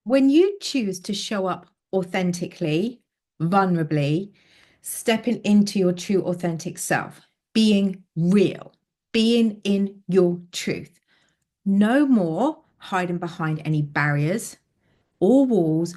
When you choose to show up authentically, vulnerably, stepping into your true authentic self, being real, being in your truth, no more hiding behind any barriers or walls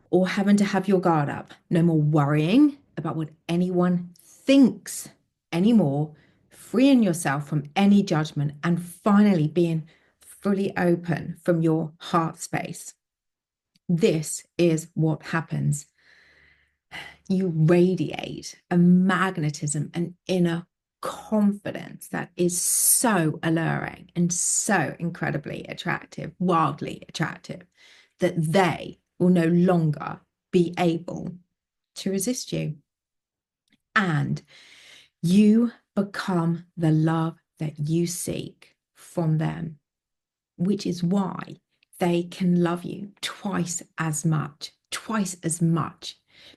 or having to have your guard up. No more worrying about what anyone thinks anymore, freeing yourself from any judgment and finally being fully open from your heart space. This is what happens. You radiate a magnetism, an inner confidence that is so alluring and so incredibly attractive, wildly attractive, that they will no longer be able to resist you. And you become the love that you seek from them, which is why they can love you twice as much,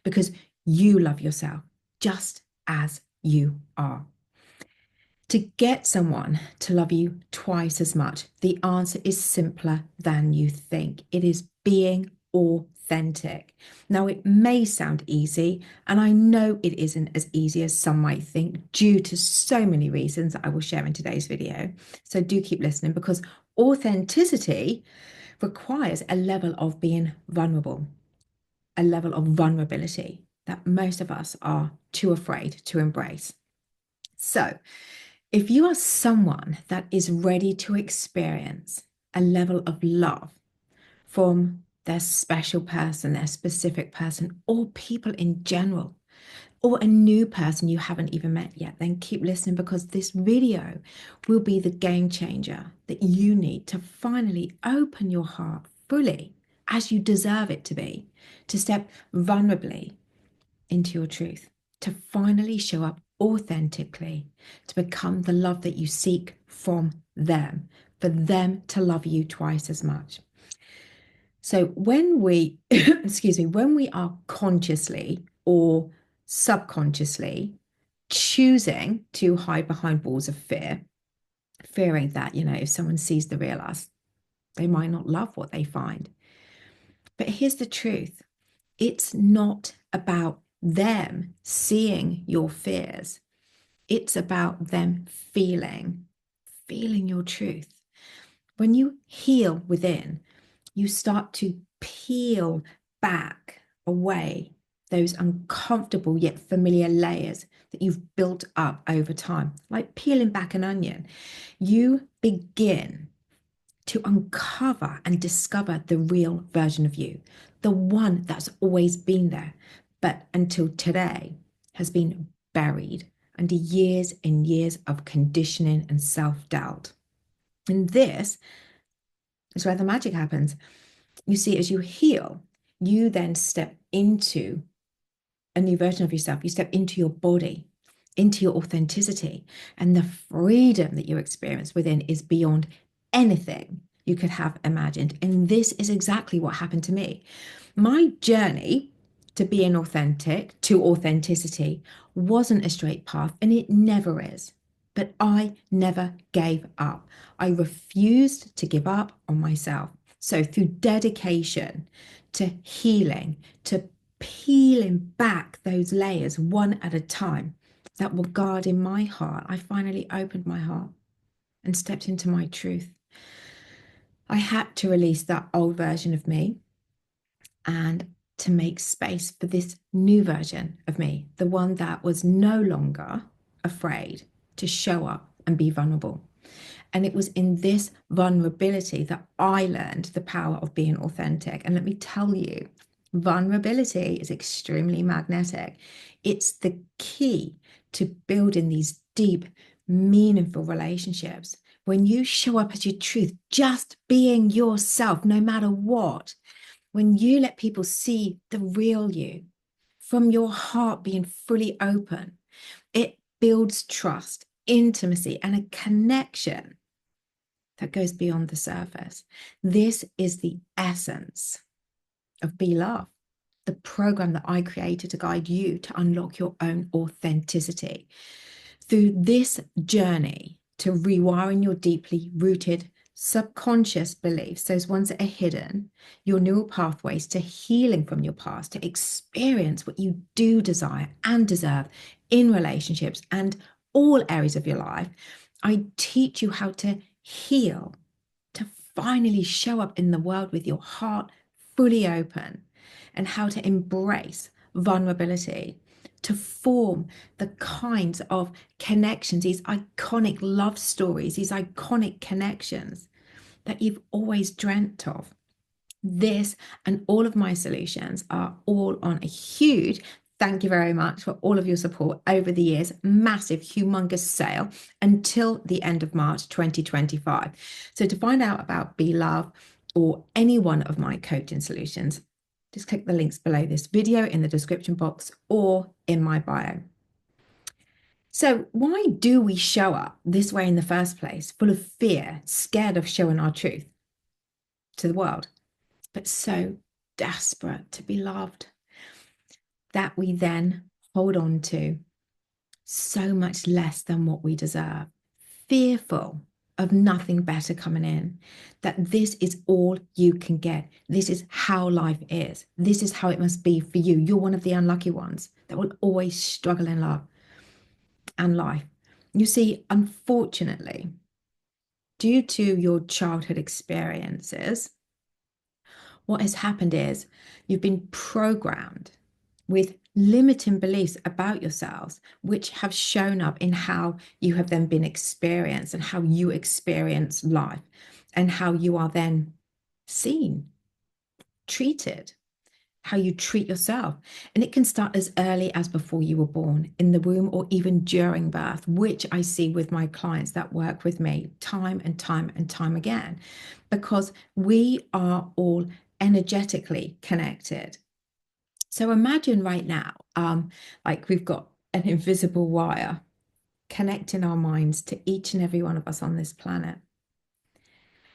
because you love yourself just as you are. To get someone to love you twice as much, the answer is simpler than you think. It is being authentic. Now, it may sound easy, and I know it isn't as easy as some might think due to so many reasons that I will share in today's video. So do keep listening, because authenticity requires a level of being vulnerable, a level of vulnerability that most of us are too afraid to embrace. So, if you are someone that is ready to experience a level of love from their special person, their specific person, or people in general, or a new person you haven't even met yet, then keep listening, because this video will be the game changer that you need to finally open your heart fully, as you deserve it to be, to step vulnerably into your truth, to finally show up authentically, to become the love that you seek from them, for them to love you twice as much. So when we, excuse me, when we are consciously or subconsciously choosing to hide behind walls of fear, fearing that, if someone sees the real us, they might not love what they find. But here's the truth. It's not about them seeing your fears. It's about them feeling your truth. When you heal within, you start to peel back away those uncomfortable yet familiar layers that you've built up over time, like peeling back an onion. You begin to uncover and discover the real version of you, the one that's always been there, but until today has been buried under years and years of conditioning and self-doubt. And this is where the magic happens. You see, as you heal, you then step into a new version of yourself. You step into your body, into your authenticity, and the freedom that you experience within is beyond anything you could have imagined. And this is exactly what happened to me. My journey to being authentic, to authenticity, wasn't a straight path, and it never is. But I never gave up. I refused to give up on myself. So through dedication to healing, to peeling back those layers one at a time that were guarding my heart, I finally opened my heart and stepped into my truth. I had to release that old version of me and to make space for this new version of me, the one that was no longer afraid to show up and be vulnerable. And it was in this vulnerability that I learned the power of being authentic. And let me tell you, vulnerability is extremely magnetic. It's the key to building these deep, meaningful relationships. When you show up as your truth, just being yourself, no matter what, when you let people see the real you from your heart being fully open, it builds trust, intimacy, and a connection that goes beyond the surface. This is the essence of Be Love, the program that I created to guide you to unlock your own authenticity. Through this journey to rewiring your deeply rooted subconscious beliefs, those ones that are hidden, your neural pathways to healing from your past, to experience what you do desire and deserve in relationships and all areas of your life. I teach you how to heal, to finally show up in the world with your heart fully open, and how to embrace vulnerability, to form the kinds of connections, these iconic love stories, these iconic connections that you've always dreamt of. This and all of my solutions are all on a huge, thank you very much for all of your support over the years, massive, humongous sale until the end of March 2025. So to find out about Be Love or any one of my coaching solutions, just click the links below this video in the description box or in my bio. So why do we show up this way in the first place, full of fear, scared of showing our truth to the world, but so desperate to be loved that we then hold on to so much less than what we deserve, fearful of nothing better coming in, that this is all you can get. This is how life is. This is how it must be for you. You're one of the unlucky ones that will always struggle in love and life. You see, unfortunately, due to your childhood experiences, what has happened is you've been programmed with limiting beliefs about yourselves, which have shown up in how you have then been experienced and how you experience life and how you are then seen, treated, how you treat yourself. And it can start as early as before you were born, in the womb, or even during birth, which I see with my clients that work with me time and time and time again, because we are all energetically connected. So imagine right now, like we've got an invisible wire connecting our minds to each and every one of us on this planet,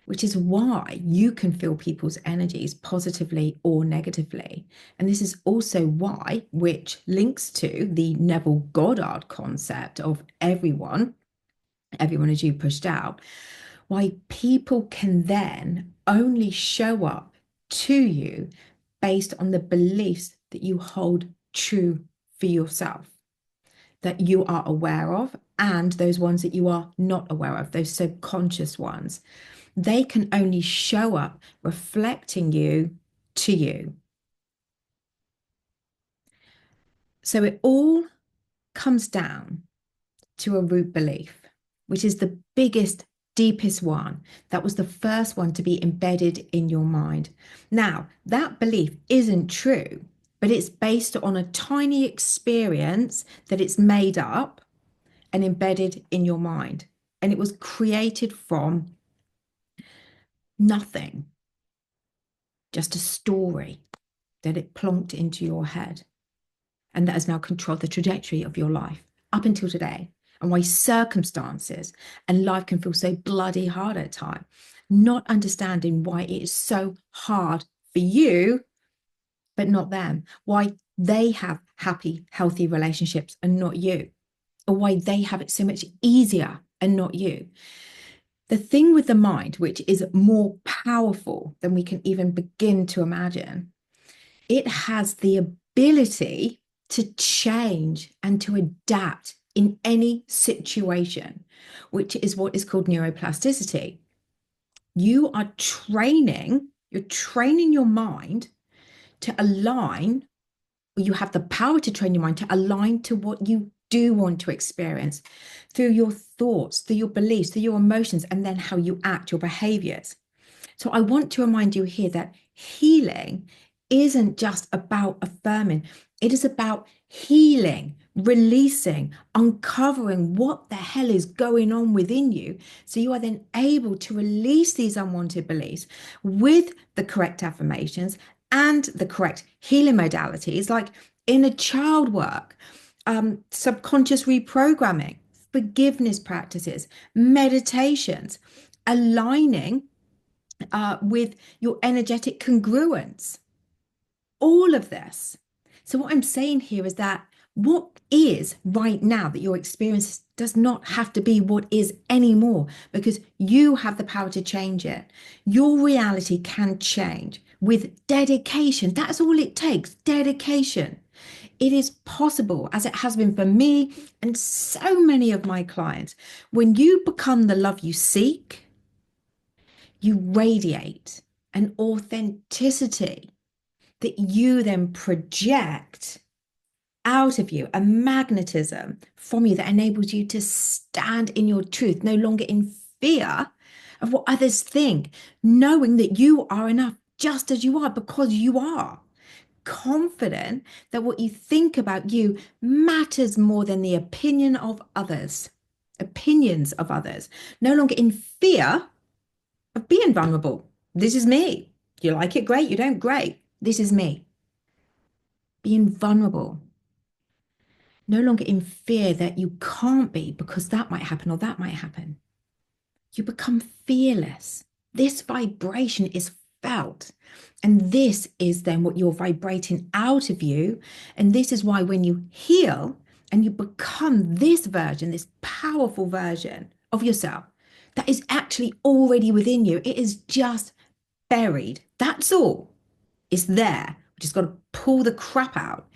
which is why you can feel people's energies positively or negatively. And this is also why, which links to the Neville Goddard concept of everyone is you pushed out, why people can then only show up to you based on the beliefs that you hold true for yourself, that you are aware of, and those ones that you are not aware of, those subconscious ones. They can only show up reflecting you to you. So it all comes down to a root belief, which is the biggest, deepest one. That was the first one to be embedded in your mind. Now, that belief isn't true, but it's based on a tiny experience that it's made up and embedded in your mind. And it was created from nothing, just a story that it plonked into your head. And that has now controlled the trajectory of your life up until today, and why circumstances and life can feel so bloody hard at times, not understanding why it is so hard for you, but not them, why they have happy, healthy relationships and not you, or why they have it so much easier and not you. The thing with the mind, which is more powerful than we can even begin to imagine, it has the ability to change and to adapt in any situation, which is what is called neuroplasticity. You're training your mind to align, or you have the power to train your mind to align to what you do want to experience through your thoughts, through your beliefs, through your emotions, and then how you act, your behaviors. So I want to remind you here that healing isn't just about affirming. It is about healing, releasing, uncovering what the hell is going on within you. So you are then able to release these unwanted beliefs with the correct affirmations and the correct healing modalities, like inner child work, subconscious reprogramming, forgiveness practices, meditations, aligning with your energetic congruence, all of this. So what I'm saying here is that What is right now that your experience does not have to be what is anymore, because you have the power to change it. Your reality can change with dedication. That's all it takes, dedication. It is possible, as it has been for me and so many of my clients. When you become the love you seek, you radiate an authenticity that you then project out of you, a magnetism from you that enables you to stand in your truth, no longer in fear of what others think, knowing that you are enough just as you are, because you are. Confident that what you think about you matters more than the opinion of others, opinions of others, no longer in fear of being vulnerable. This is me. You like it, great. You don't, great. This is me. Being vulnerable, no longer in fear that you can't be because that might happen or that might happen. You become fearless. This vibration is felt. And this is then what you're vibrating out of you. And this is why when you heal and you become this version, this powerful version of yourself, that is actually already within you. It is just buried. That's all. It's there. We just got to pull the crap out.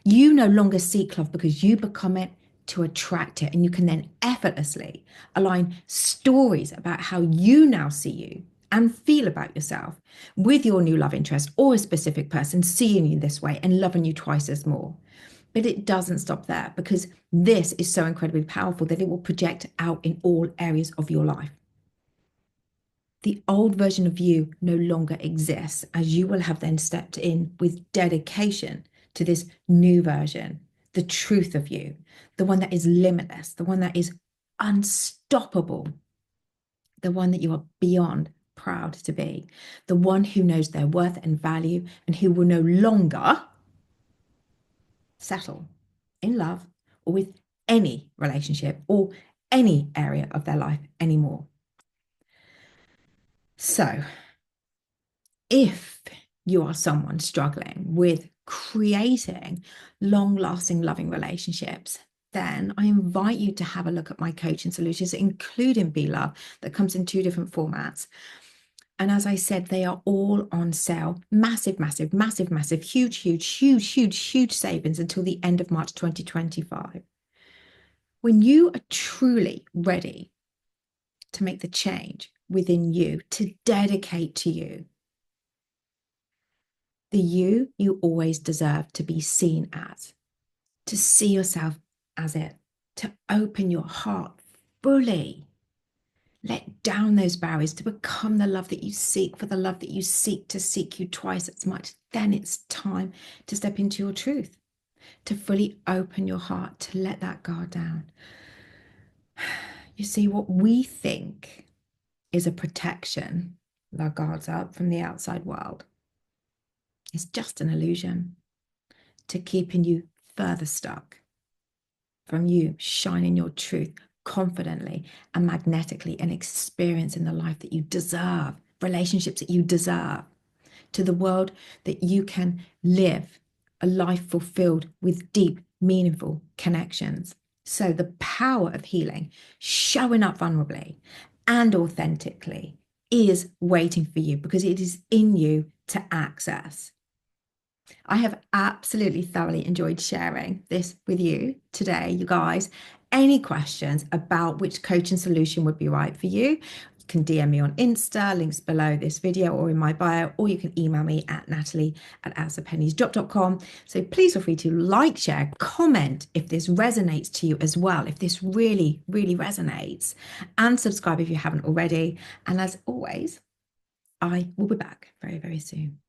You no longer seek love because you become it to attract it. And you can then effortlessly align stories about how you now see you and feel about yourself with your new love interest or a specific person seeing you this way and loving you twice as more. But it doesn't stop there, because this is so incredibly powerful that it will project out in all areas of your life. The old version of you no longer exists, as you will have then stepped in with dedication to this new version, the truth of you, the one that is limitless, the one that is unstoppable, the one that you are beyond proud to be, the one who knows their worth and value, and who will no longer settle in love or with any relationship or any area of their life anymore. So, if you are someone struggling with creating long-lasting, loving relationships, then I invite you to have a look at my coaching solutions, including Be Love, that comes in 2 different formats. And as I said, they are all on sale. Massive, massive, massive, massive, huge, huge, huge, huge, huge savings until the end of March 2025. When you are truly ready to make the change within you, to dedicate to you, the you always deserve to be seen as, to see yourself as it, to open your heart fully, let down those barriers, to become the love that you seek, for the love that you seek to seek you twice as much. Then it's time to step into your truth, to fully open your heart, to let that guard down. You see, what we think is a protection, our guards up from the outside world, is just an illusion to keeping you further stuck from you shining your truth confidently and magnetically and experiencing the life that you deserve, relationships that you deserve, to the world that you can live a life fulfilled with deep, meaningful connections. So the power of healing, showing up vulnerably and authentically, is waiting for you, because it is in you to access. I have absolutely thoroughly enjoyed sharing this with you today, you guys. Any questions about which coaching solution would be right for you, you can DM me on Insta, links below this video or in my bio, or you can email me at natalie@outsofpenniesdrop.com. So please feel free to like, share, comment if this resonates to you as well, if this really, really resonates, and subscribe if you haven't already. And as always, I will be back very, very soon.